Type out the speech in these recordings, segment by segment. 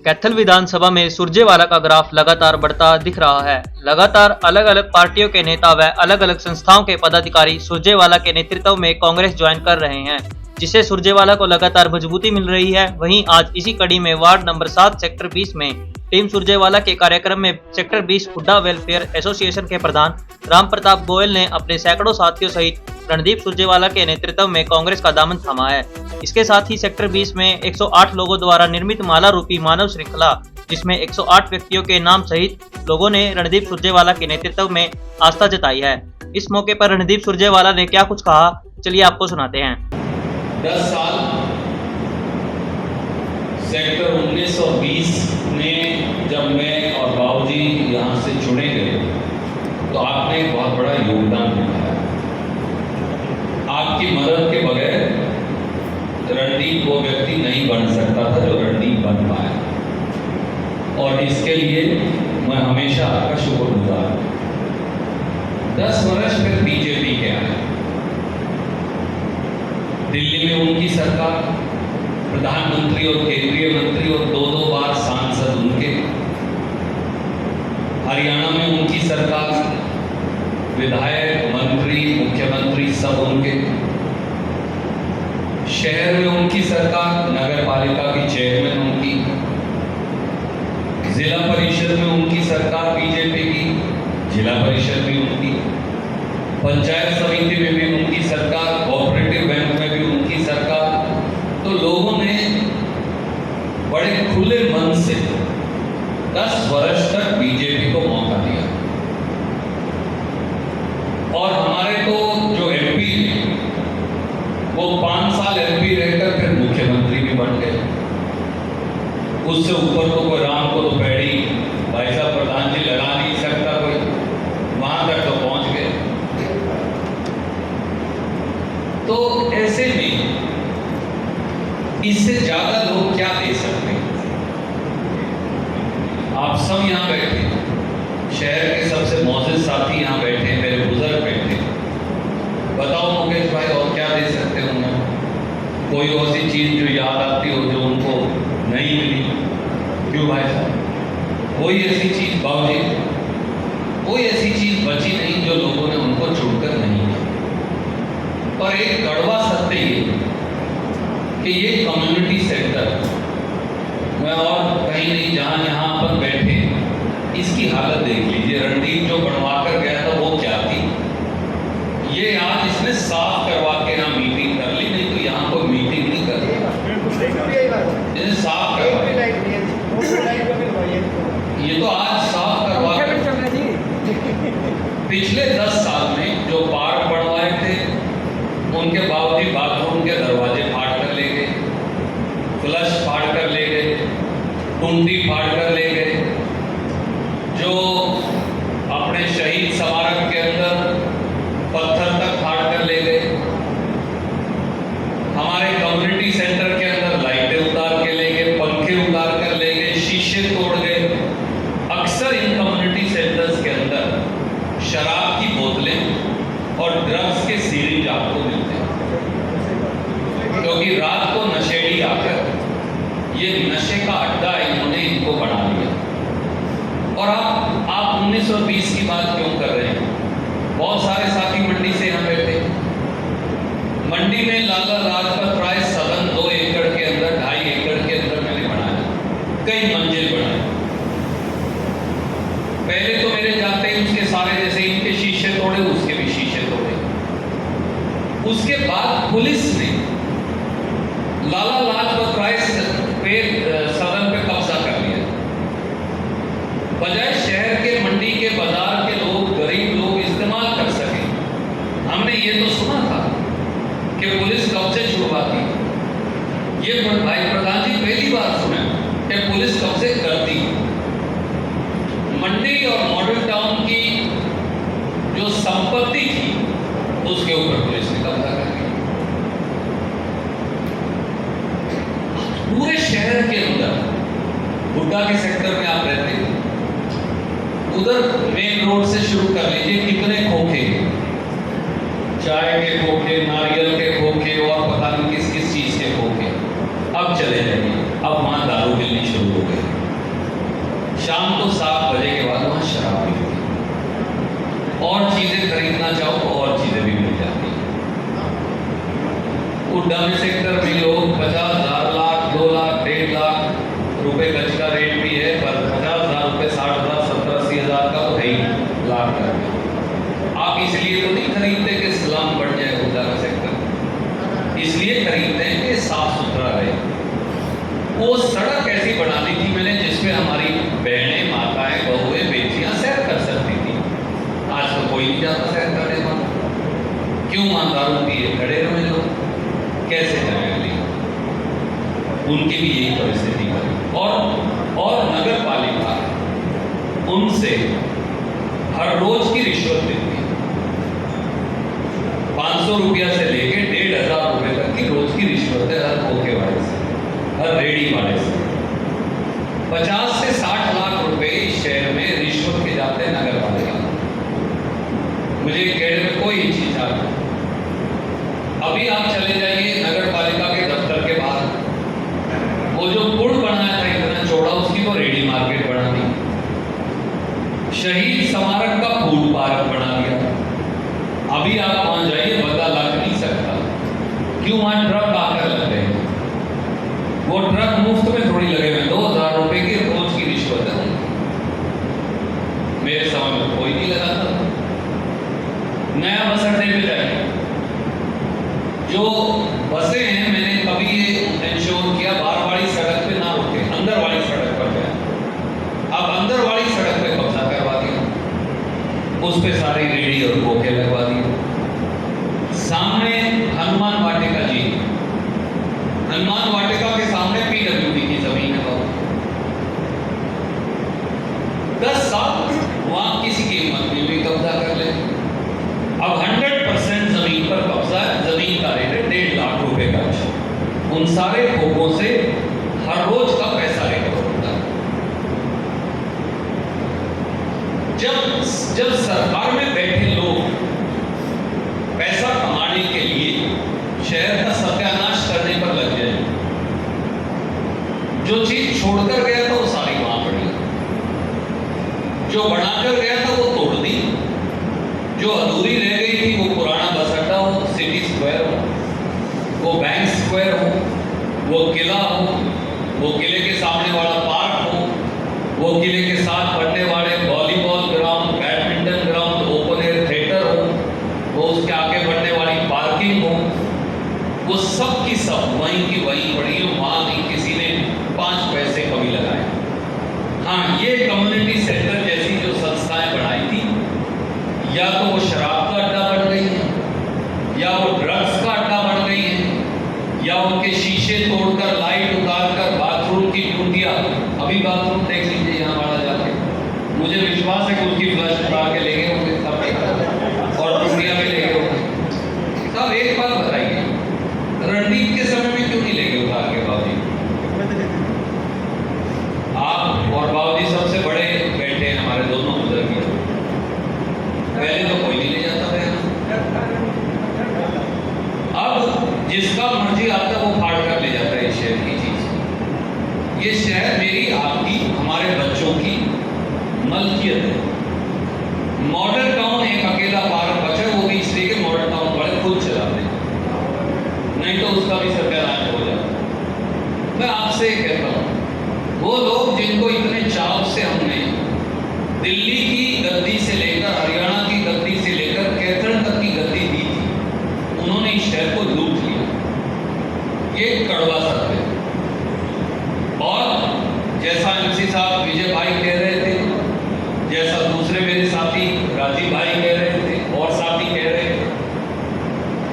कैथल विधानसभा में सुरजेवाला का ग्राफ लगातार बढ़ता दिख रहा है। लगातार अलग अलग पार्टियों के नेता व अलग अलग संस्थाओं के पदाधिकारी सुरजेवाला के नेतृत्व में कांग्रेस ज्वाइन कर रहे हैं, जिससे सुरजेवाला को लगातार मजबूती मिल रही है। वहीं आज इसी कड़ी में वार्ड नंबर 7 सेक्टर 20 में टीम सुरजेवाला के कार्यक्रम में सेक्टर 20 हुड्डा वेलफेयर एसोसिएशन के प्रधान राम प्रताप गोयल ने अपने सैकड़ों साथियों सहित रणदीप सुरजेवाला के नेतृत्व में कांग्रेस का दामन थामा है। इसके साथ ही सेक्टर 20 में 108 लोगों द्वारा निर्मित माला रूपी मानव श्रृंखला, जिसमें 108 व्यक्तियों के नाम सहित लोगों ने रणदीप सुरजेवाला के नेतृत्व में आस्था जताई है। इस मौके पर रणदीप सुरजेवाला ने क्या कुछ कहा, चलिए आपको सुनाते हैं। 10 साल सेक्टर 19 और 20 में जब मैं और बाबूजी यहाँ से चुने गए तो आपने एक बहुत बड़ा योगदान दिखाया। आपकी मदद के बगैर रणदीप वो व्यक्ति नहीं बन सकता था जो रणदीप बन पाया, और इसके लिए मैं हमेशा आपका शुक्रगुजार हूँ। 10 वर्ष फिर बीजेपी के आए, दिल्ली में उनकी सरकार, प्रधानमंत्री और केंद्रीय मंत्री और 2-2 बार सांसद उनके, हरियाणा में उनकी सरकार, विधायक, मंत्री, मुख्यमंत्री सब उनके, शहर में उनकी सरकार, नगर पालिका की चेयरमैन उनकी, जिला परिषद में उनकी सरकार बीजेपी की, जिला परिषद भी उनकी, पंचायत समिति में भी उनकी सरकार, कोऑपरेटिव बैंक में भी उनकी सरकार। तो लोगों ने बड़े खुले मन से 10 वर्ष तक बीजेपी को मौका दिया, और हमारे तो जो एमपी हैं वो 5 साल एमपी रहकर फिर मुख्यमंत्री भी बन गए। उससे ऊपर तो कोई राम को तो पैड़ी भाई साहब प्रधान जी लगा नहीं सकता कोई, वहां तक तो पहुंच गए। तो ऐसे में इससे ज्यादा लोग क्या दे सकते हैं? आप सब यहाँ बैठे, शहर के सबसे मौजूद साथी यहाँ बैठे, मेरे बुजुर्ग बैठे, बताओ मुकेश भाई और क्या दे सकते हैं उन्हें? कोई ऐसी चीज जो याद आती हो जो उनको नहीं मिली? क्यों भाई साहब, कोई ऐसी चीज बाबूजी, कोई ऐसी चीज बची नहीं जो लोगों ने उनको छोड़कर नहीं की। और एक कड़वा सत्य ये कि ये कम्युनिटी सेंटर मैं और कहीं नहीं, जहां यहाँ अपन बैठे, इसकी हालत देख लीजिए। रणदीप जो बनवा कर गया था वो क्या थी, ये आज इसने साफ करवा के यहाँ मीटिंग कर ली, नहीं तो यहाँ कोई मीटिंग नहीं कर रही, इसने साफ करवा, ये तो आज साफ करवा के। पिछले 10 साल में जो पार्क बनवाए थे उनके बावजूद बाथरूम के दरवाजे फाड़ कर ले गए, फ्लश फाड़ कर ले गए, टुंटी फाड़ कर ले गए, जो अपने शहीद स्मारक के अंदर पत्थर तक फाड़ कर ले गए, हमारे कम्युनिटी सेंटर के अंदर लाइटें उतार के ले गए, पंखे उतार कर ले गए, शीशे तोड़ गए। अक्सर इन कम्युनिटी सेंटर्स के अंदर शराब की बोतलें और ड्रग्स के सीरीज आपको मिलते हैं, क्योंकि रात को नशेड़ी आकर ये नशे का अड्डा इन्होंने इनको बना लिया। और आप 19 और 20 की बात क्यों कर रहे हैं? बहुत सारे साथी मंडी से यहाँ बैठे, मंडी में लाला लाजपत राय सदन 2 एकड़ के अंदर, 2.5 एकड़ के अंदर मैंने बनाया, कई मंजिल बनाए। पहले तो मेरे जाते ही उसके सारे, जैसे इनके शीशे तोड़े, उसके भी शीशे तोड़े। उसके बाद पुलिस ने लाला लाजपत राय सदन पे कब्जा कर लिया, बजाय शहर के, मंडी के, बाजार के लोग, गरीब लोग इस्तेमाल कर सके। हमने ये तो सुना था कि पुलिस कब्जे छुड़वाती, ये भाई प्रधान जी पहली बार सुना कि पुलिस कब्जे करती। मंडी और मॉडल टाउन की जो संपत्ति थी उसके ऊपर पुलिस ने कब्जा कर लिया। पूरे शहर के अंदर, हुड्डा के सेक्टर में आप रहते हैं, उधर मेन रोड से शुरू कर लीजिए, कितने खोखे, चाय के खोखे, नारियल के खोखे और पता नहीं किस किस चीज के खोखे। अब चले जाइए, अब वहां दारू मिलनी शुरू हो गई। शाम को 7 बजे के बाद वहाँ शराब मिलती है, और चीज़ें खरीदना चाहो तो और चीज़ें भी मिल जाती हैं। उद्यमी सेक्टर में लोग 50,000, लाख, 2 लाख, 1.5 लाख रुपए गज का रेट भी है, पर 50,000 रुपये, 60,000, 70-80,000 का तो है ही लाख का। आप इसलिए तो नहीं खरीदते कि स्लम बढ़ जाए उद्यमी सेक्टर, इसलिए खरीदते हैं कि साफ सुथरा रहे। वो सड़क ऐसी बना दी थी मैंने जिसपे हमारी बहनें, माताएं, बहुएं, बेटियां सैर कर सकती थी। आज तो कोई नहीं जाता सैर करने वहाँ। क्यों? वहाँ दारू पिए खड़े रहे लोग, कैसे जाएंगे? उनकी भी यही परिस्थिति है। और नगर पालिका उनसे हर रोज की रिश्वत लेती है। 500 रुपया से लेके 1,500 रुपये तक की रोज की रिश्वत है हर धोखे वाले से, हर रेडी वाले से। 50 से 60 लाख रुपए इस शहर में रिश्वत के जाते हैं नगर पालिका। मुझे कहने में कोई चीज आ रही। अभी आप चले जाइए नगर पालिका के दफ्तर के बाहर, वो जो पुल बनाया था इतना चौड़ा, उसकी तो रेडी मार्केट बना दी। शहीद स्मारक का फूड पार्क बना दिया। अभी आप वहां जाइए, पता लग नहीं सकता क्यों वहां ट्रक आकर लग गए। वो ट्रक मुफ्त में थोड़ी लगे हुए, 2,000 रुपए की रोज की रिश्वत है। मेरे समय में कोई नहीं लगा था। नया बस अड्डे पे जाइए, जो बसें हैं, मैंने कभी ये इंश्योर किया बाहर वाली सड़क पे ना रुके, अंदर वाली सड़क पर गए। अब अंदर वाली सड़क पे कब्जा करवा दिया, उस पे सारी रेडी और खोखे लगवा दिए। सामने हनुमान वाटिका जी, हनुमान वाटिका के सामने PWD की जमीन है। 10 साल वहां किसी की हिम्मत नहीं हुई कब्जा कर ले। अब 100% जमीन पर कब्जा है। जमीन का रेट है 1.5 लाख रुपए का। उन सारे खोखों से हर रोज का पैसा लेकर होता है। जब सरकार में बैठे लोग पैसा कमाने के लिए शहर का सत्यानाश करने पर लग जाए, जो चीज छोड़कर गया था वो सारी वहां पड़ी, जो बनाकर गया था वो तोड़ दी, जो अधूरी रह गई थी वो पुराना बस अड्डा हो, सिटी स्क्वायर हो, वो बैंक स्क्वायर हो, वो किला हो, वो किले के सामने वाला पार्क हो, वो किले के साथ बनने वाले volleyball ground, badminton ground, open air theatre हो, वो उसके आगे बनने वाली पार्किंग हो, वो सब की सब वहीं की वहीं पड़ी हो। वहां नहीं किसी ने 5 पैसे कभी लगाए। हाँ, ये कम्युनिटी सेंटर जैसी जो संस्थाएं बनाई थी, या तो वो शराब का अड्डा बन गई है, या वो ड्रग्स का अड्डा बन गई है, या उनके शीशे तोड़कर, लाइट उतारकर, बाथरूम की टूटियां, अभी बाथरूम देख लीजिए यहाँ वाला जाके, मुझे विश्वास है कि उसकी फ्लश उतार के ले गए होंगे सब, और टूटियां भी ले गए होंगे सब। एक बात बताइए, रणदीप के समय में क्यों नहीं ले गए उतार के? बाबूजी, आप और बाबूजी सबसे बड़े बैठे हैं हमारे दोनों बुजुर्ग, पहले तो कोई नहीं ले जाता था। अब जिसका मर्जी आता वो फाड़ कर ले जाता है इस शहर की चीज। ये शहर मेरी, आपकी, हमारे बच्चों की मलकियत है। मॉडल टाउन एक अकेला पार्क बचा, वो भी इसलिए कि मॉडल टाउन वाले खुद चलाते हैं, नहीं तो उसका भी सत्यानाश हो जाता। मैं आपसे कहता हूँ, वो लोग जिनको इतने चाव से हमने दिल्ली की गद्दी से लेकर, हरियाणा की गद्दी से लेकर कैथल तक की गद्दी दी थी, उन्होंने इस शहर को लूट लिया। ये कड़वा सत्य है। और जैसा MC साहब विजय भाई कह रहे थे, जैसा दूसरे मेरे साथी राजीव भाई कह रहे थे और साथी कह रहे थे,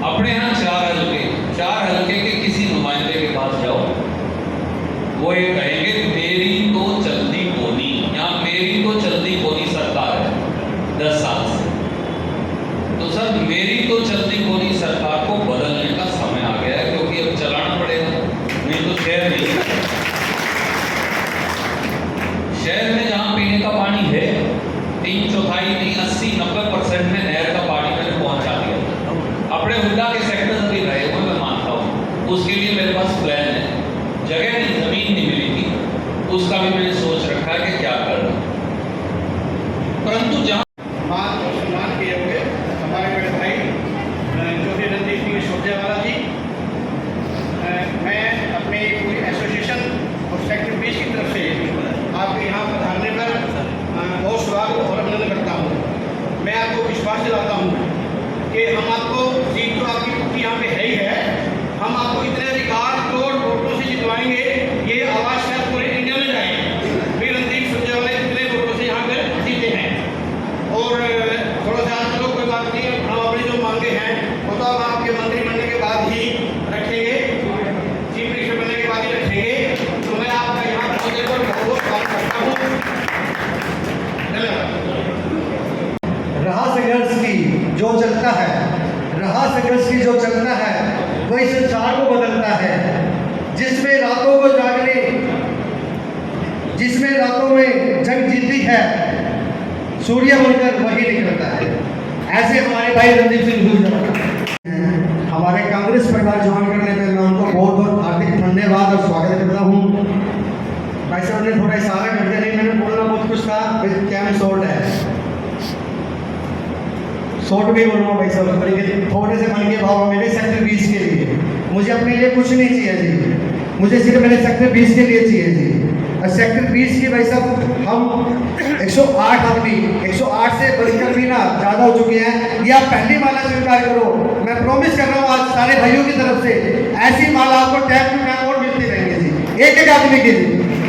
अपने यहाँ 4 हल्के के किसी नुमाइंदे के पास जाओ, वो ये कहेंगे मेरी तो चलती कोनी, यहाँ मेरी तो चलती कोनी सरकार है 10 साल से। तो सर, मेरी तो चलती कोनी सरकार को बदलने का समय आ गया है, क्योंकि अब चलाना पड़ेगा, नहीं तो शहर नहीं। शहर में जहाँ पीने का पानी है, 3/4 नहीं 80-90% में नहर का पानी मैंने पहुंचा दिया। अपने हुड्डा के सेक्टर भी रहे हुए मैं मानता हूँ, उसके लिए मेरे पास प्लान है। जगह नहीं, जमीन नहीं मिली थी, उसका भी मैंने सोच रखा है कि क्या करना दिवस की जो चलता है वही संसार को बदलता है। जिसमें रातों को जागने, जिसमें रातों में जंग जीती है, सूर्य बनकर वही निकलता है। ऐसे हमारे भाई रणदीप सिंह गुर्जर हमारे कांग्रेस परिवार ज्वाइन करने में मैं उनको बहुत बहुत हार्दिक धन्यवाद और स्वागत करता हूँ। भाई साहब ने थोड़ा इशारा कर दिया, नहीं मैंने बोलना बहुत कुछ था, कैम शॉर्ट है, शॉर्ट भी बोलूँगा भाई साहब, थोड़े से मन के भाव मेरे सेक्टर 20 के लिए, मुझे अपने लिए कुछ नहीं चाहिए जी, मुझे सिर्फ मेरे सेक्टर 20 के लिए चाहिए जी। और सेक्टर 20 की भाई साहब हम 108 आदमी, 108 से बढ़कर भी ना ज़्यादा हो चुके हैं। ये आप पहली माला स्वीकार करो, मैं प्रॉमिस कर रहा हूँ आज सारे भाइयों की तरफ से ऐसी माला आपको टाइम टू टाइम और मिलती रहेंगी जी, एक एक आदमी के लिए।